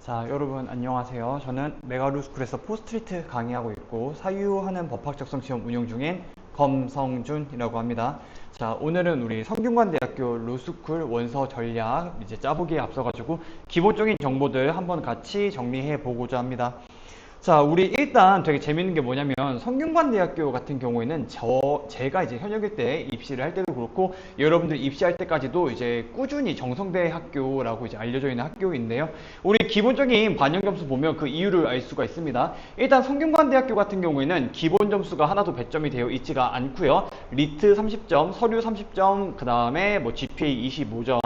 자, 여러분 안녕하세요. 저는 메가루스쿨에서 포스트리트 강의하고 있고 사유하는 법학적성 시험 운영 중인 검성준이라고 합니다. 자, 오늘은 우리 성균관대학교 로스쿨 원서 전략 이제 짜보기에 앞서가지고 기본적인 정보들 한번 같이 정리해 보고자 합니다. 자, 우리 일단 되게 재밌는 게 뭐냐면 성균관대학교 같은 경우에는 제가 이제 현역일 때 입시를 할 때도 그렇고 여러분들 입시할 때까지도 이제 꾸준히 정성대 학교라고 이제 알려져 있는 학교인데요. 우리 기본적인 반영 점수 보면 그 이유를 알 수가 있습니다. 일단 성균관대학교 같은 경우에는 기본 점수가 하나도 배점이 되어 있지가 않고요. 리트 30점, 서류 30점, 그 다음에 뭐 GPA 25점,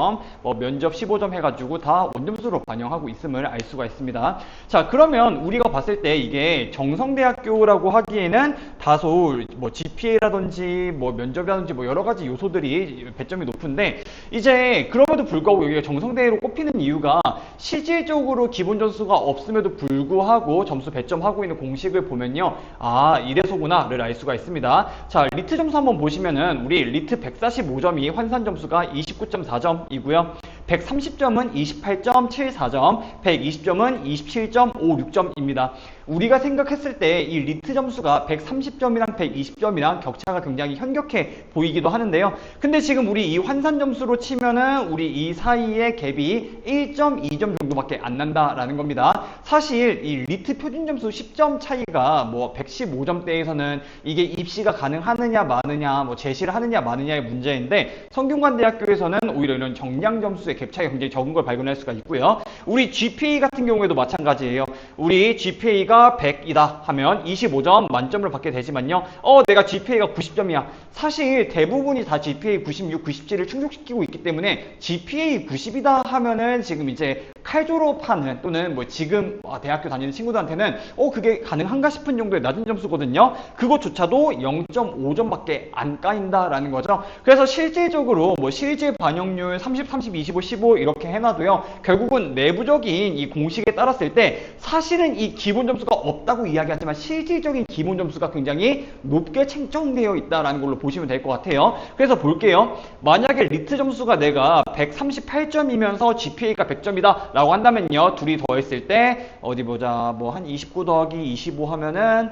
뭐 면접 15점 해가지고 다 원점수로 반영하고 있음을 알 수가 있습니다. 자, 그러면 우리가 봤을 때 이게 정성대학교라고 하기에는 다소 뭐 GPA라든지 뭐 면접이라든지 뭐 여러 가지 요소들이 배점이 높은데 이제 그럼에도 불구하고 여기가 정성대로 꼽히는 이유가 실질적으로 기본 점수가 없음에도 불구하고 점수 배점하고 있는 공식을 보면요. 아, 이래서구나를 알 수가 있습니다. 자, 리트 점수 한번 보시면은 우리 리트 145점이 환산 점수가 29.4점이고요. 130점은 28.74점, 120점은 27.56점입니다. 우리가 생각했을 때 이 리트 점수가 130점이랑 120점이랑 격차가 굉장히 현격해 보이기도 하는데요. 근데 지금 우리 이 환산 점수로 치면은 우리 이 사이의 갭이 1.2점 정도밖에 안 난다라는 겁니다. 사실 이 리트 표준 점수 10점 차이가 뭐 115점대에서는 이게 입시가 가능하느냐 마느냐 뭐 제시를 하느냐 마느냐의 문제인데 성균관대학교에서는 오히려 이런 정량 점수의 갭 차이가 굉장히 적은 걸 발견할 수가 있고요. 우리 GPA 같은 경우에도 마찬가지예요. 우리 GPA가 100이다 하면 25점 만점을 받게 되지만요. 내가 GPA가 90점이야. 사실 대부분이 다 GPA 96, 97을 충족시키고 있기 때문에 GPA 90이다 하면은 지금 이제 칼 졸업하는 또는 뭐 지금 대학교 다니는 친구들한테는 그게 가능한가 싶은 정도의 낮은 점수거든요. 그것조차도 0.5점밖에 안 까인다라는 거죠. 그래서 실질적으로 뭐 실질 반영률 30, 30, 25, 15 이렇게 해놔도요. 결국은 내부적인 이 공식에 따랐을 때 사실은 이 기본 점수가 없다고 이야기하지만 실질적인 기본 점수가 굉장히 높게 책정되어 있다라는 걸로 보시면 될 것 같아요. 그래서 볼게요. 만약에 리트 점수가 내가 138점이면서 GPA가 100점이다 라고 한다면요. 둘이 더했을 때 어디 보자. 뭐 한 29 더하기 25 하면은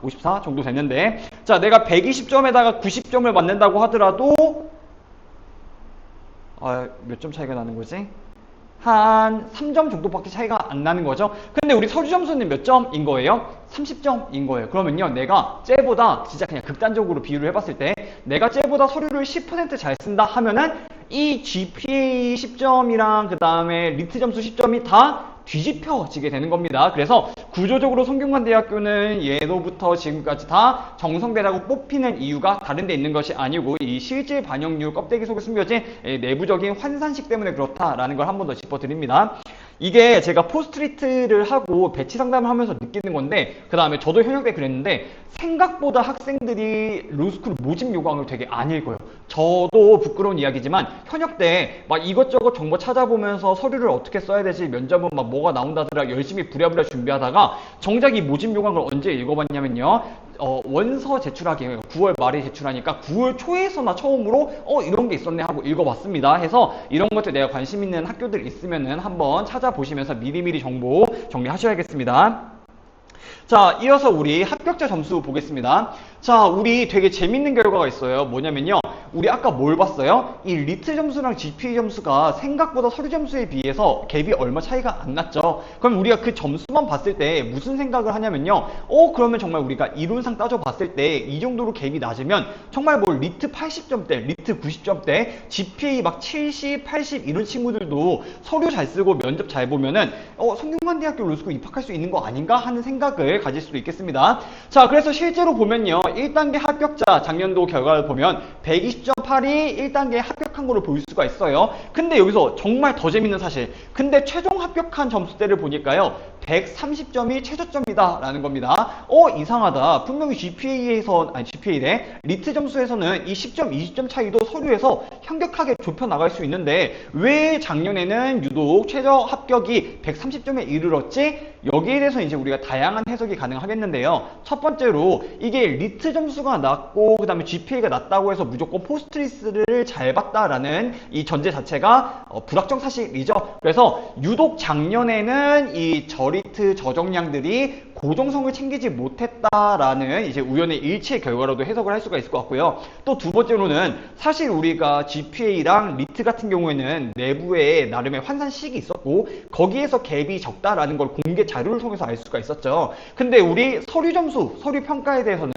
54 정도 되는데 자, 내가 120점에다가 90점을 맞는다고 하더라도 몇 점 차이가 나는 거지? 한 3점 정도밖에 차이가 안 나는 거죠. 근데 우리 서류 점수는 몇 점인 거예요? 30점인 거예요. 그러면요, 내가 쟤보다 진짜 그냥 극단적으로 비유를 해봤을 때 내가 쟤보다 서류를 10% 잘 쓴다 하면은 이 GPA 10점이랑 그 다음에 리트 점수 10점이 다 뒤집혀지게 되는 겁니다. 그래서 구조적으로 성균관대학교는 예로부터 지금까지 다 정성대라고 뽑히는 이유가 다른 데 있는 것이 아니고 이 실질 반영률 껍데기 속에 숨겨진 내부적인 환산식 때문에 그렇다라는 걸 한 번 더 짚어드립니다. 이게 제가 포스트리트를 하고 배치 상담을 하면서 느끼는 건데 그 다음에 저도 현역 때 그랬는데 생각보다 학생들이 로스쿨 모집 요강을 되게 안 읽어요. 저도 부끄러운 이야기지만 현역 때 막 이것저것 정보 찾아보면서 서류를 어떻게 써야 되지 면접은 막 뭐가 나온다더라 열심히 부랴부랴 준비하다가 정작 이 모집 요강을 언제 읽어봤냐면요. 원서 제출하기 9월 말에 제출하니까 9월 초에서나 처음으로 이런 게 있었네 하고 읽어봤습니다. 해서 이런 것들 내가 관심 있는 학교들 있으면은 한번 찾아보시면서 미리미리 정보 정리하셔야겠습니다. 자, 이어서 우리 합격자 점수 보겠습니다. 자, 우리 되게 재밌는 결과가 있어요. 뭐냐면요. 우리 아까 뭘 봤어요? 이 리트 점수랑 GPA 점수가 생각보다 서류 점수에 비해서 갭이 얼마 차이가 안 났죠. 그럼 우리가 그 점수만 봤을 때 무슨 생각을 하냐면요. 그러면 정말 우리가 이론상 따져봤을 때 이 정도로 갭이 낮으면 정말 뭐 리트 80점대, 리트 90점대, GPA 막 70, 80 이런 친구들도 서류 잘 쓰고 면접 잘 보면은 성균관대학교 로스쿨 입학할 수 있는 거 아닌가 하는 생각을 가질 수도 있겠습니다. 자, 그래서 실제로 보면요. 1단계 합격자 작년도 결과를 보면 120.8이 1단계에 합격한 거를 볼 수가 있어요. 근데 여기서 정말 더 재밌는 사실. 근데 최종 합격한 점수대를 보니까요. 130점이 최저점이다 라는 겁니다. 이상하다. 분명히 GPA래 리트 점수에서는 이 10점, 20점 차이도 서류에서 현격하게 좁혀 나갈 수 있는데 왜 작년에는 유독 최저 합격이 130점에 이르렀지? 여기에 대해서 이제 우리가 다양한 해석이 가능하겠는데요. 첫 번째로 이게 리트 점수가 낮고 그 다음에 GPA가 낮다고 해서 무조건 포스트리스를 잘 봤다라는 이 전제 자체가 불확정 사실이죠. 그래서 유독 작년에는 이 저리트 저정량들이 고정성을 챙기지 못했다라는 이제 우연의 일치의 결과로도 해석을 할 수가 있을 것 같고요. 또 두 번째로는 사실 우리가 GPA랑 리트 같은 경우에는 내부에 나름의 환산식이 있었고 거기에서 갭이 적다라는 걸 공개 자료를 통해서 알 수가 있었죠. 근데 우리 서류 점수, 서류 평가에 대해서는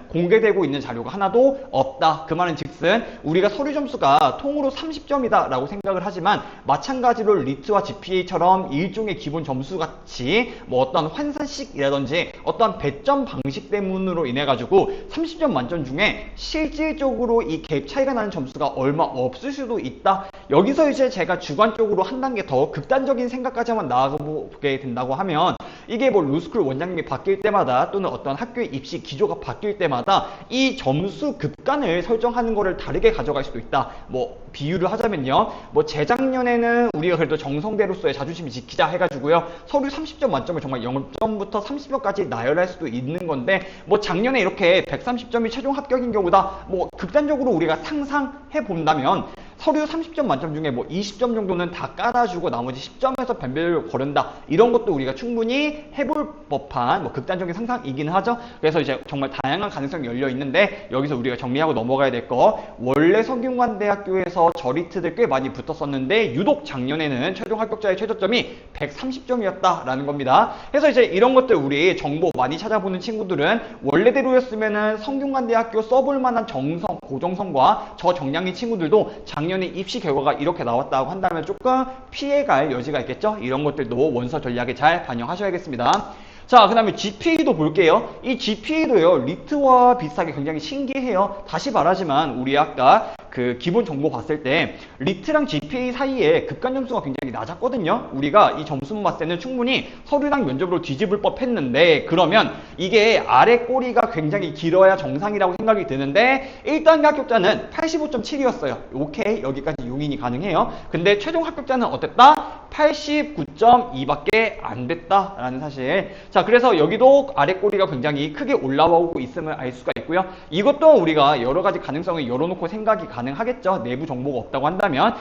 공개되고 있는 자료가 하나도 없다. 그 말은 즉슨 우리가 서류 점수가 통으로 30점이다 라고 생각을 하지만 마찬가지로 리트와 GPA처럼 일종의 기본 점수 같이 뭐 어떤 환산식이라든지 어떤 배점 방식 때문으로 인해 가지고 30점 만점 중에 실질적으로 이 갭 차이가 나는 점수가 얼마 없을 수도 있다. 여기서 이제 제가 주관적으로 한 단계 더 극단적인 생각까지 한번 나아가보게 된다고 하면 이게 뭐 로스쿨 원장님이 바뀔 때마다 또는 어떤 학교의 입시 기조가 바뀔 때마다 이 점수 급간을 설정하는 거를 다르게 가져갈 수도 있다. 뭐 비유를 하자면요. 뭐 재작년에는 우리가 그래도 정성대로서의 자존심 지키자 해가지고요. 서류 30점 만점을 정말 0점부터 30점까지 나열할 수도 있는 건데 뭐 작년에 이렇게 130점이 최종 합격인 경우다. 뭐 극단적으로 우리가 상상해 본다면 서류 30점 만점 중에 뭐 20점 정도는 다 깔아주고 나머지 10점에서 변별력을 거른다. 이런 것도 우리가 충분히 해볼 법한 뭐 극단적인 상상이긴 하죠. 그래서 이제 정말 다양한 가능성이 열려 있는데 여기서 우리가 정리하고 넘어가야 될 거 원래 성균관대학교에서 저리트들 꽤 많이 붙었었는데 유독 작년에는 최종 합격자의 최저점이 130점이었다라는 겁니다. 그래서 이제 이런 것들 우리 정보 많이 찾아보는 친구들은 원래대로였으면은 성균관대학교 써볼 만한 정성, 고정성과 저정량의 친구들도 작년에 입시 결과가 이렇게 나왔다고 한다면 조금 피해갈 여지가 있겠죠. 이런 것들도 원서 전략에 잘 반영하셔야겠습니다. 자, 그 다음에 GPA도 볼게요. 이 GPA도요, 리트와 비슷하게 굉장히 신기해요. 다시 말하지만, 우리 아까 그 기본 정보 봤을 때, 리트랑 GPA 사이에 급간 점수가 굉장히 낮았거든요. 우리가 이 점수만 봤을 때는 충분히 서류랑 면접으로 뒤집을 법 했는데, 그러면 이게 아래 꼬리가 굉장히 길어야 정상이라고 생각이 드는데, 1단계 합격자는 85.7이었어요. 오케이, 여기까지 용인이 가능해요. 근데 최종 합격자는 어땠다? 89.2밖에 안 됐다라는 사실. 자, 그래서 여기도 아래 꼬리가 굉장히 크게 올라오고 있음을 알 수가 있고요. 이것도 우리가 여러 가지 가능성을 열어놓고 생각이 가능하겠죠. 내부 정보가 없다고 한다면.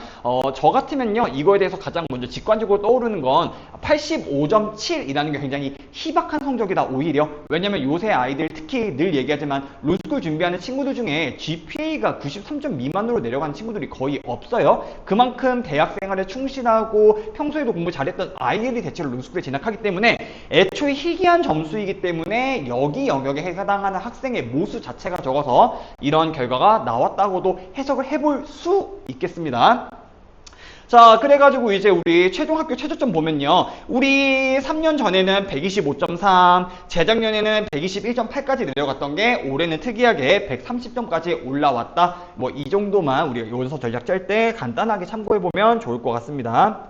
저 같으면요, 이거에 대해서 가장 먼저 직관적으로 떠오르는 건 85.7이라는 게 굉장히 희박한 성적이다, 오히려. 왜냐면 요새 아이들 특히 늘 얘기하지만 로스쿨 준비하는 친구들 중에 GPA가 93점 미만으로 내려가는 친구들이 거의 없어요. 그만큼 대학 생활에 충실하고 평소에도 공부 잘했던 아이들이 대체로 로스쿨에 진학하기 때문에 애초에 희귀한 점수이기 때문에 여기 영역에 해당하는 학생의 모수 자체가 적어서 이런 결과가 나왔다고도 해석을 해볼 수 있겠습니다. 자, 그래가지고 이제 우리 최종 합격 최저점 보면요. 우리 3년 전에는 125.3, 재작년에는 121.8까지 내려갔던 게 올해는 특이하게 130점까지 올라왔다. 뭐 이 정도만 우리가 원서 전략 짤 때 간단하게 참고해보면 좋을 것 같습니다.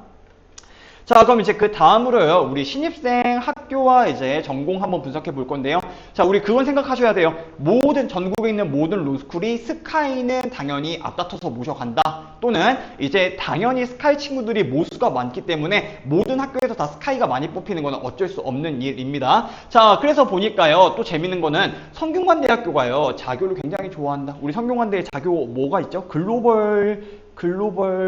자, 그럼 이제 그 다음으로요, 우리 신입생 학교와 이제 전공 한번 분석해 볼 건데요. 자, 우리 그건 생각하셔야 돼요. 모든, 전국에 있는 모든 로스쿨이 스카이는 당연히 앞다퉈서 모셔간다. 또는 이제 당연히 스카이 친구들이 모수가 많기 때문에 모든 학교에서 다 스카이가 많이 뽑히는 건 어쩔 수 없는 일입니다. 자, 그래서 보니까요, 또 재밌는 거는 성균관대학교가요, 자교를 굉장히 좋아한다. 우리 성균관대의 자교 뭐가 있죠? 글로벌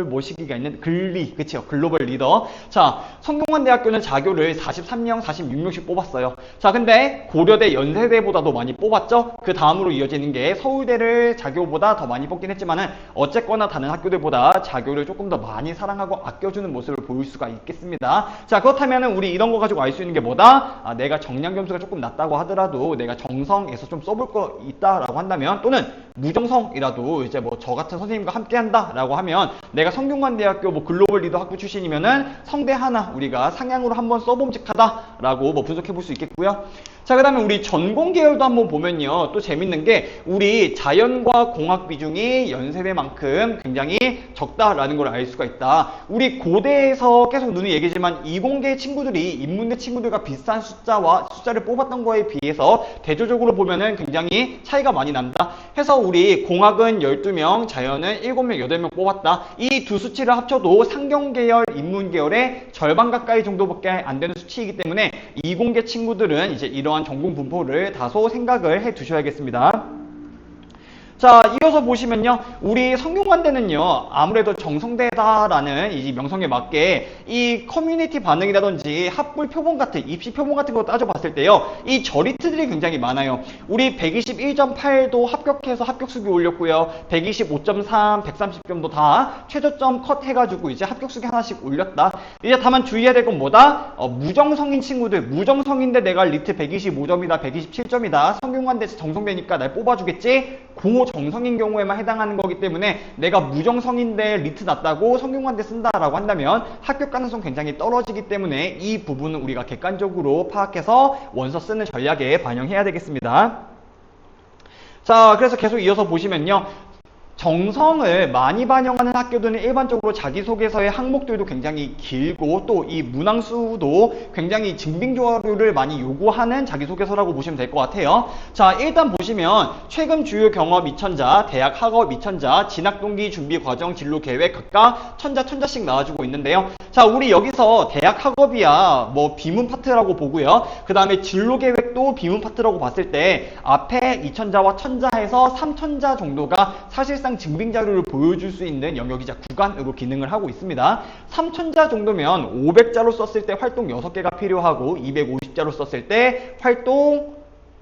모시기가 있는 글리, 그쵸? 글로벌 리더. 자, 성균관대학교는 자교를 43명, 46명씩 뽑았어요. 자, 근데 고려대, 연세대보다도 많이 뽑았죠? 그 다음으로 이어지는 게 서울대를 자교보다 더 많이 뽑긴 했지만은 어쨌거나 다른 학교들보다 자교를 조금 더 많이 사랑하고 아껴주는 모습을 보일 수가 있겠습니다. 자, 그렇다면은 우리 이런 거 가지고 알 수 있는 게 뭐다? 아, 내가 정량 점수가 조금 낮다고 하더라도 내가 정성에서 좀 써볼 거 있다라고 한다면, 또는 무정성이라도 이제 뭐 저 같은 선생님과 함께 한다라고 하면, 내가 성균관대학교 뭐 글로벌 리더 학부 출신이면은 성대 하나 우리가 상향으로 한번 써봄직하다 라고 뭐 분석해 볼 수 있겠고요. 자, 그 다음에 우리 전공 계열도 한번 보면요. 또 재밌는 게 우리 자연과 공학 비중이 연세대만큼 굉장히 적다라는 걸 알 수가 있다. 우리 고대에서 계속 누누이 얘기지만 이공계 친구들이 인문계 친구들과 비슷한 숫자를 뽑았던 거에 비해서 대조적으로 보면은 굉장히 차이가 많이 난다. 해서 우리 공학은 12명, 자연은 7명, 8명 뽑았다. 이 두 수치를 합쳐도 상경계열, 인문계열의 절반 가까이 정도밖에 안 되는 수치이기 때문에 이공계 친구들은 이제 이러한 전공 분포를 다소 생각을 해 두셔야겠습니다. 자, 이어서 보시면요. 우리 성균관대는요. 아무래도 정성대다라는 이 명성에 맞게 이 커뮤니티 반응이라든지 합불 표본 같은 입시 표본 같은 거 따져봤을 때요. 이 저리트들이 굉장히 많아요. 우리 121.8도 합격해서 합격수기 올렸고요. 125.3, 130점도 다 최저점 컷 해가지고 이제 합격수기 하나씩 올렸다. 이제 다만 주의해야 될 건 뭐다? 무정성인 친구들, 무정성인데 내가 리트 125점이다, 127점이다. 성균관대에서 정성대니까 날 뽑아주겠지? 고정성인 경우에만 해당하는 거기 때문에 내가 무정성인데 리트 낮다고 성균관대 쓴다라고 한다면 합격 가능성 굉장히 떨어지기 때문에 이 부분은 우리가 객관적으로 파악해서 원서 쓰는 전략에 반영해야 되겠습니다. 자, 그래서 계속 이어서 보시면요. 정성을 많이 반영하는 학교들은 일반적으로 자기소개서의 항목들도 굉장히 길고 또 이 문항수도 굉장히 증빙조료를 많이 요구하는 자기소개서라고 보시면 될 것 같아요. 자, 일단 보시면 최근 주요 경험 2천자, 대학 학업 2천자, 진학동기 준비과정 진로계획 각각 천자씩 나와주고 있는데요. 자, 우리 여기서 대학 학업이야 뭐 비문 파트라고 보고요. 그 다음에 진로계획도 비문 파트라고 봤을 때 앞에 2천자와 천자에서 3천자 정도가 사실상 증빙자료를 보여줄 수 있는 영역이자 구간으로 기능을 하고 있습니다. 3천자 정도면 500자로 썼을 때 활동 6개가 필요하고 250자로 썼을 때 활동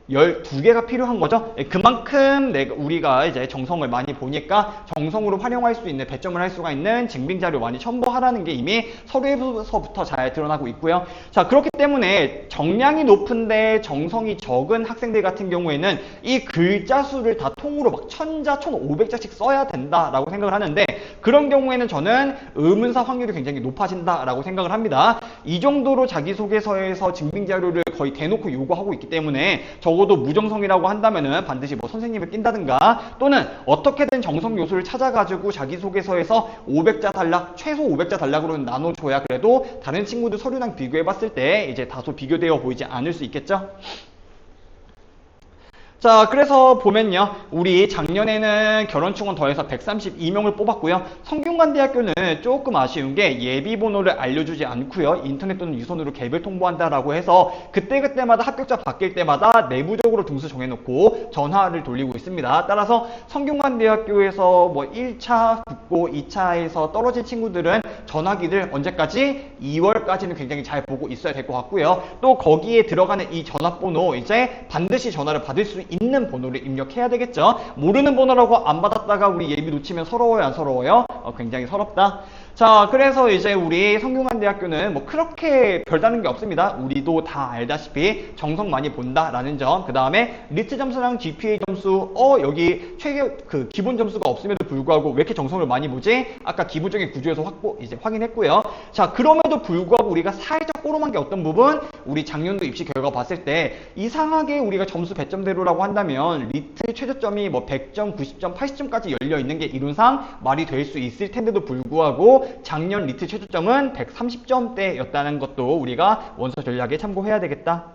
12개가 필요한 거죠. 그만큼 우리가 이제 정성을 많이 보니까 정성으로 활용할 수 있는, 배점을 할 수가 있는 증빙자료 많이 첨부하라는 게 이미 서류에서부터 잘 드러나고 있고요. 자, 그렇기 때문에 정량이 높은데 정성이 적은 학생들 같은 경우에는 이 글자 수를 다 통으로 막 1000자, 1500자씩 써야 된다라고 생각을 하는데 그런 경우에는 저는 의문사 확률이 굉장히 높아진다라고 생각을 합니다. 이 정도로 자기소개서에서 증빙자료를 거의 대놓고 요구하고 있기 때문에 적어도 무정성이라고 한다면은 반드시 뭐 선생님을 낀다든가 또는 어떻게든 정성 요소를 찾아가지고 자기소개서에서 500자 단락, 최소 500자 단락으로 나눠줘야 그래도 다른 친구들 서류랑 비교해봤을 때 이제 다소 비교되어 보이지 않을 수 있겠죠. 자, 그래서 보면요. 우리 작년에는 결혼충원 더해서 132명을 뽑았고요. 성균관대학교는 조금 아쉬운 게 예비번호를 알려주지 않고요. 인터넷 또는 유선으로 개별 통보한다라고 해서 그때그때마다 합격자 바뀔 때마다 내부적으로 등수 정해놓고 전화를 돌리고 있습니다. 따라서 성균관대학교에서 뭐 1차 붙고 2차에서 떨어진 친구들은 전화기를 언제까지? 2월까지는 굉장히 잘 보고 있어야 될 것 같고요. 또 거기에 들어가는 이 전화번호 이제 반드시 전화를 받을 수 있는 번호를 입력해야 되겠죠. 모르는 번호라고 안 받았다가 우리 예비 놓치면 서러워요, 안 서러워요? 굉장히 서럽다. 자, 그래서 이제 우리 성균관대학교는 뭐 그렇게 별다른 게 없습니다. 우리도 다 알다시피 정성 많이 본다라는 점. 그 다음에 리트 점수랑 GPA 점수, 여기 기본 점수가 없음에도 불구하고 왜 이렇게 정성을 많이 보지? 아까 기본적인 구조에서 확인했고요. 자, 그럼에도 불구하고 우리가 살짝 꼬름한 게 어떤 부분? 우리 작년도 입시 결과 봤을 때 이상하게 우리가 점수 배점대로라고 한다면 리트 최저점이 뭐 100점, 90점, 80점까지 열려 있는 게 이론상 말이 될 수 있을 텐데도 불구하고 작년 리트 최저점은 130점대였다는 것도 우리가 원서 전략에 참고해야 되겠다.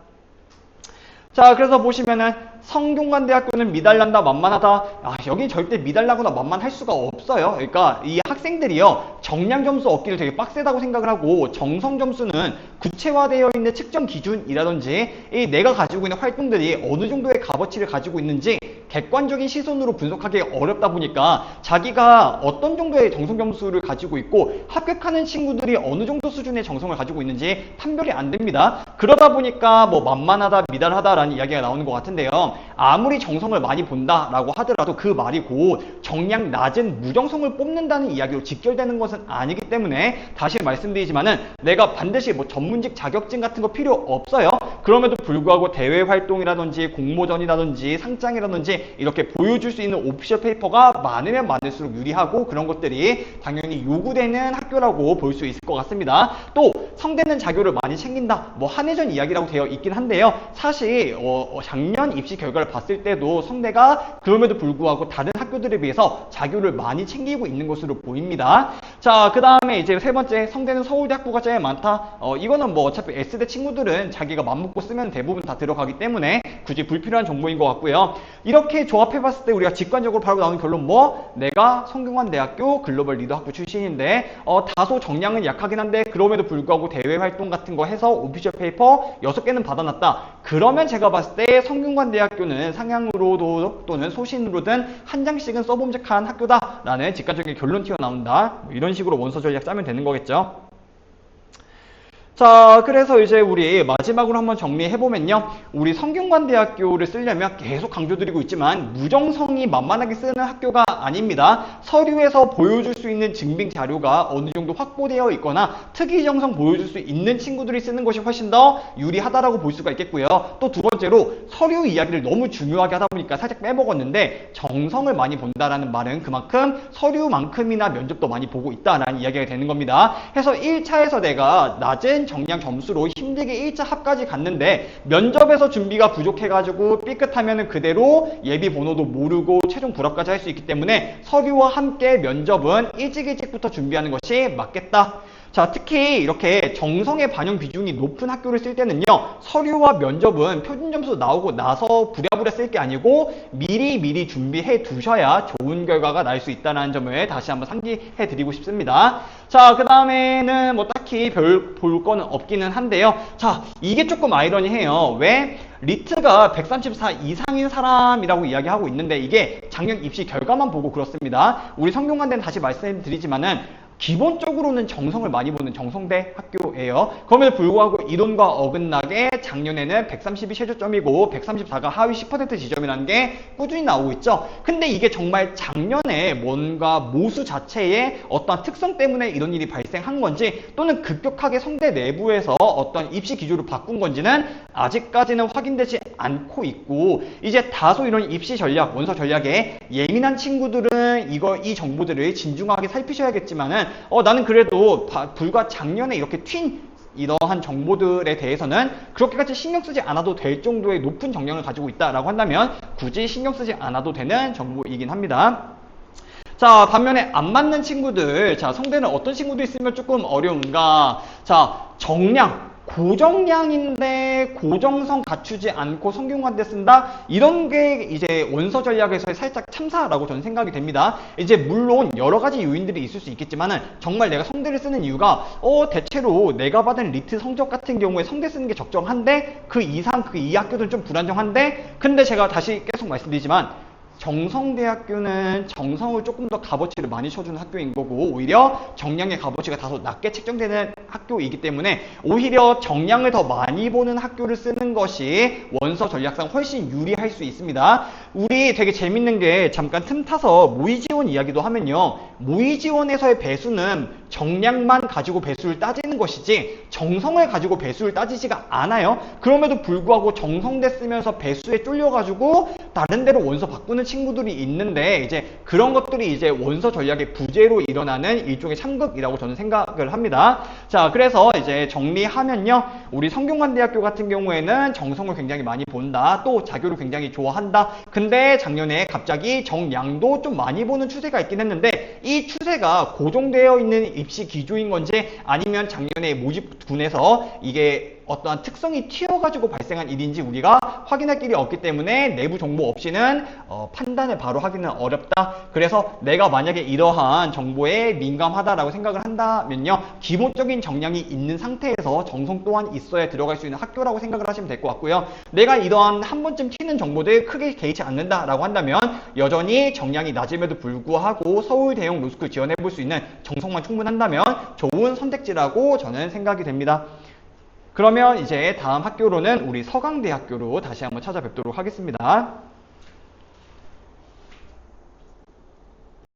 자, 그래서 보시면은 성균관대학교는 미달난다, 만만하다. 여기 절대 미달나거나 만만할 수가 없어요. 그러니까 이 학생들이요, 정량 점수 얻기를 되게 빡세다고 생각을 하고 정성 점수는 구체화되어 있는 측정 기준이라든지 내가 가지고 있는 활동들이 어느 정도의 값어치를 가지고 있는지 객관적인 시선으로 분석하기 어렵다 보니까 자기가 어떤 정도의 정성 점수를 가지고 있고 합격하는 친구들이 어느 정도 수준의 정성을 가지고 있는지 판별이 안 됩니다. 그러다 보니까 뭐 만만하다, 미달하다라는 이야기가 나오는 것 같은데요. 아무리 정성을 많이 본다라고 하더라도 그 말이 곧 정량 낮은 무정성을 뽑는다는 이야기로 직결되는 것은 아니기 때문에 다시 말씀드리지만은 내가 반드시 뭐 전문직 자격증 같은 거 필요 없어요. 그럼에도 불구하고 대외 활동이라든지 공모전이라든지 상장이라든지 이렇게 보여줄 수 있는 오피셜 페이퍼가 많으면 많을수록 유리하고 그런 것들이 당연히 요구되는 학교라고 볼 수 있을 것 같습니다. 또 성대는 자교를 많이 챙긴다. 뭐 한해전 이야기라고 되어 있긴 한데요. 사실 작년 입시 결과를 봤을 때도 성대가 그럼에도 불구하고 다른 학교들에 비해서 자교를 많이 챙기고 있는 것으로 보입니다. 자, 그 다음에 이제 세 번째, 성대는 서울대 학부가 제일 많다. 이거는 뭐 어차피 S대 친구들은 자기가 맘먹고 쓰면 대부분 다 들어가기 때문에 굳이 불필요한 정보인 것 같고요. 이렇게 조합해봤을 때 우리가 직관적으로 바로 나오는 결론 뭐? 내가 성균관대학교 글로벌 리더 학부 출신인데 다소 정량은 약하긴 한데 그럼에도 불구하고 대외 활동 같은 거 해서 오피셜 페이퍼 6개는 받아놨다. 그러면 제가 봤을 때 성균관대학교는 상향으로도 또는 소신으로든 한 장씩은 써봄직한 학교다라는 직관적인 결론 튀어나온다. 뭐 이런 식으로 원서 전략 짜면 되는 거겠죠. 자, 그래서 이제 우리 마지막으로 한번 정리해보면요. 우리 성균관대학교를 쓰려면 계속 강조드리고 있지만 무정성이 만만하게 쓰는 학교가 아닙니다. 서류에서 보여줄 수 있는 증빙 자료가 어느 정도 확보되어 있거나 특이정성 보여줄 수 있는 친구들이 쓰는 것이 훨씬 더 유리하다라고 볼 수가 있겠고요. 또 두 번째로 서류 이야기를 너무 중요하게 하다 보니까 살짝 빼먹었는데 정성을 많이 본다라는 말은 그만큼 서류만큼이나 면접도 많이 보고 있다라는 이야기가 되는 겁니다. 해서 1차에서 내가 낮은 정량 점수로 힘들게 1차 합까지 갔는데 면접에서 준비가 부족해가지고 삐끗하면 그대로 예비 번호도 모르고 최종 불합까지 할 수 있기 때문에 서류와 함께 면접은 일찍부터 준비하는 것이 맞겠다. 자, 특히 이렇게 정성의 반영 비중이 높은 학교를 쓸 때는요, 서류와 면접은 표준 점수 나오고 나서 부랴부랴 쓸 게 아니고 미리 준비해 두셔야 좋은 결과가 날 수 있다는 점을 다시 한번 상기해 드리고 싶습니다. 자, 그 다음에는 뭐 딱히 별 볼 거는 없기는 한데요. 자, 이게 조금 아이러니해요. 왜? 리트가 134 이상인 사람이라고 이야기하고 있는데 이게 작년 입시 결과만 보고 그렇습니다. 우리 성균관대는 다시 말씀드리지만은 기본적으로는 정성을 많이 보는 정성대 학교예요. 그럼에도 불구하고 이론과 어긋나게 작년에는 132 최저점이고 134가 하위 10% 지점이라는 게 꾸준히 나오고 있죠. 근데 이게 정말 작년에 뭔가 모수 자체의 어떤 특성 때문에 이런 일이 발생한 건지 또는 급격하게 성대 내부에서 어떤 입시 기조를 바꾼 건지는 아직까지는 확인되지 않고 있고 이제 다소 이런 입시 전략, 원서 전략에 예민한 친구들은 이 정보들을 진중하게 살피셔야겠지만은 나는 그래도 불과 작년에 이렇게 튄 이러한 정보들에 대해서는 그렇게까지 신경 쓰지 않아도 될 정도의 높은 정량을 가지고 있다라고 한다면 굳이 신경 쓰지 않아도 되는 정보이긴 합니다. 자, 반면에 안 맞는 친구들, 자, 성대는 어떤 친구도 있으면 조금 어려운가? 자, 정량. 고정량인데 고정성 갖추지 않고 성균관대 쓴다? 이런 게 이제 원서 전략에서의 살짝 참사라고 저는 생각이 됩니다. 이제 물론 여러 가지 요인들이 있을 수 있겠지만은 정말 내가 성대를 쓰는 이유가 대체로 내가 받은 리트 성적 같은 경우에 성대 쓰는 게 적정한데 그 이상 그 이 학교들은 좀 불안정한데 근데 제가 다시 계속 말씀드리지만 정성대학교는 정성을 조금 더 값어치를 많이 쳐주는 학교인 거고 오히려 정량의 값어치가 다소 낮게 책정되는 학교이기 때문에 오히려 정량을 더 많이 보는 학교를 쓰는 것이 원서 전략상 훨씬 유리할 수 있습니다. 우리 되게 재밌는 게 잠깐 틈 타서 모의지원 이야기도 하면요. 모의지원에서의 배수는 정량만 가지고 배수를 따지는 것이지 정성을 가지고 배수를 따지지가 않아요. 그럼에도 불구하고 정성대 쓰면서 배수에 쫄려가지고 다른 데로 원서 바꾸는 친구들이 있는데 이제 그런 것들이 이제 원서 전략의 부재로 일어나는 일종의 참극이라고 저는 생각을 합니다. 자, 그래서 이제 정리하면요. 우리 성균관대학교 같은 경우에는 정성을 굉장히 많이 본다. 또 자교를 굉장히 좋아한다. 근데 작년에 갑자기 정량도 좀 많이 보는 추세가 있긴 했는데 이 추세가 고정되어 있는 입시 기조인 건지 아니면 작년에 모집군에서 이게 어떠한 특성이 튀어가지고 발생한 일인지 우리가 확인할 길이 없기 때문에 내부 정보 없이는 판단을 바로 하기는 어렵다. 그래서 내가 만약에 이러한 정보에 민감하다라고 생각을 한다면요. 기본적인 정량이 있는 상태에서 정성 또한 있어야 들어갈 수 있는 학교라고 생각을 하시면 될 것 같고요. 내가 이러한 한 번쯤 튀는 정보들 크게 개의치 않는다라고 한다면 여전히 정량이 낮음에도 불구하고 서울 대형 로스쿨 지원해 볼 수 있는 정성만 충분한다면 좋은 선택지라고 저는 생각이 됩니다. 그러면 이제 다음 학교로는 우리 서강대학교로 다시 한번 찾아뵙도록 하겠습니다.